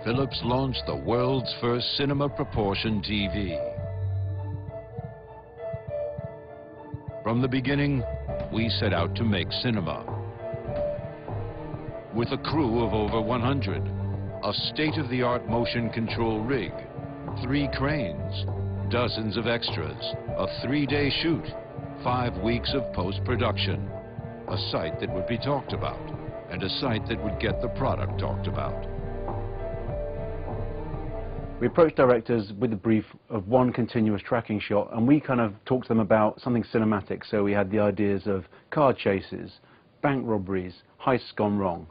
Philips launched the world's first cinema proportion TV. From the beginning, we set out to make cinema. With a crew of over 100, a state-of-the-art motion control rig, 3 cranes, dozens of extras, a 3-day shoot, 5 weeks of post-production, a site that would be talked about, and a site that would get the product talked about. We approached directors with the brief of one continuous tracking shot, and we kind of talked to them about something cinematic. So we had the ideas of car chases, bank robberies, heists gone wrong,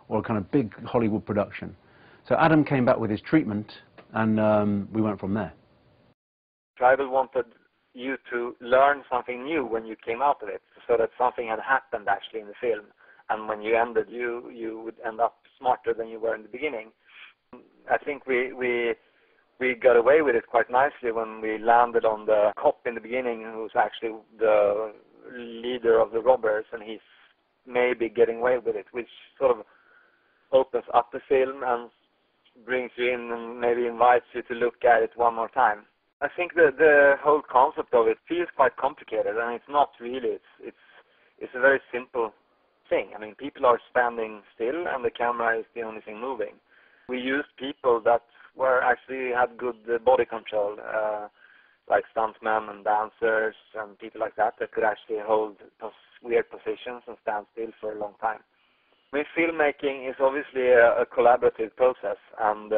or a kind of big Hollywood production. So Adam came back with his treatment, and we went from there. Tribal wanted you to learn something new when you came out of it, so that something had happened actually in the film, and when you ended, you would end up smarter than you were in the beginning. I think we got away with it quite nicely when we landed on the cop in the beginning, who's actually the leader of the robbers, and he's maybe getting away with it, which sort of opens up the film and brings you in and maybe invites you to look at it one more time. I think the whole concept of it feels quite complicated, and it's not really. It's a very simple thing. I mean, people are standing still, and the camera is the only thing moving. We used people that actually had good body control, like stuntmen and dancers and people like that could actually hold weird positions and stand still for a long time. I mean, filmmaking is obviously a collaborative process, and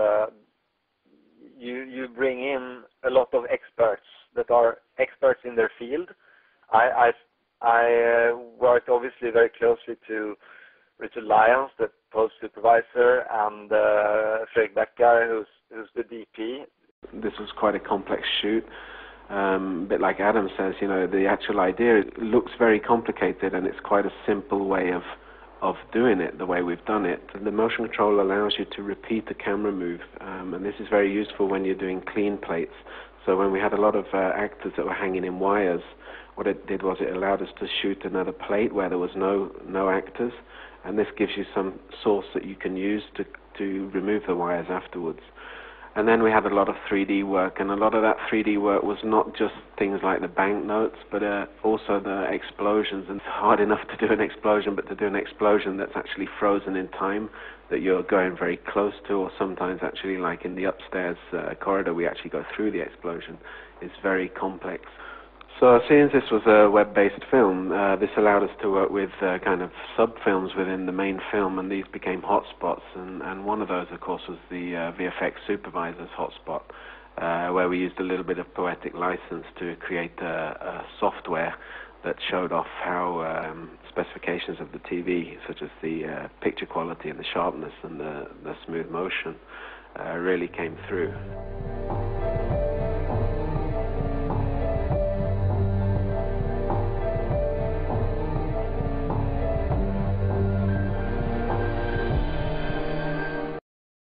you bring in a lot of experts that are experts in their field. I worked obviously very closely to Richard Lyons, the post supervisor, and Fredrik Becker, who's the DP. This was quite a complex shoot. A bit like Adam says, you know, the actual idea looks very complicated, and it's quite a simple way of doing it, the way we've done it. The motion control allows you to repeat the camera move, and this is very useful when you're doing clean plates. So when we had a lot of actors that were hanging in wires, what it did was it allowed us to shoot another plate where there was no actors, and this gives you some source that you can use to remove the wires afterwards. And then we had a lot of 3D work, and a lot of that 3D work was not just things like the banknotes, but also the explosions. And it's hard enough to do an explosion, but to do an explosion that's actually frozen in time, that you're going very close to, or sometimes actually like in the upstairs corridor, we actually go through the explosion, is very complex. So since this was a web-based film, this allowed us to work with kind of sub-films within the main film, and these became hotspots. And one of those, of course, was the VFX Supervisor's hotspot, where we used a little bit of poetic license to create a software that showed off how specifications of the TV, such as the picture quality and the sharpness and the smooth motion, really came through.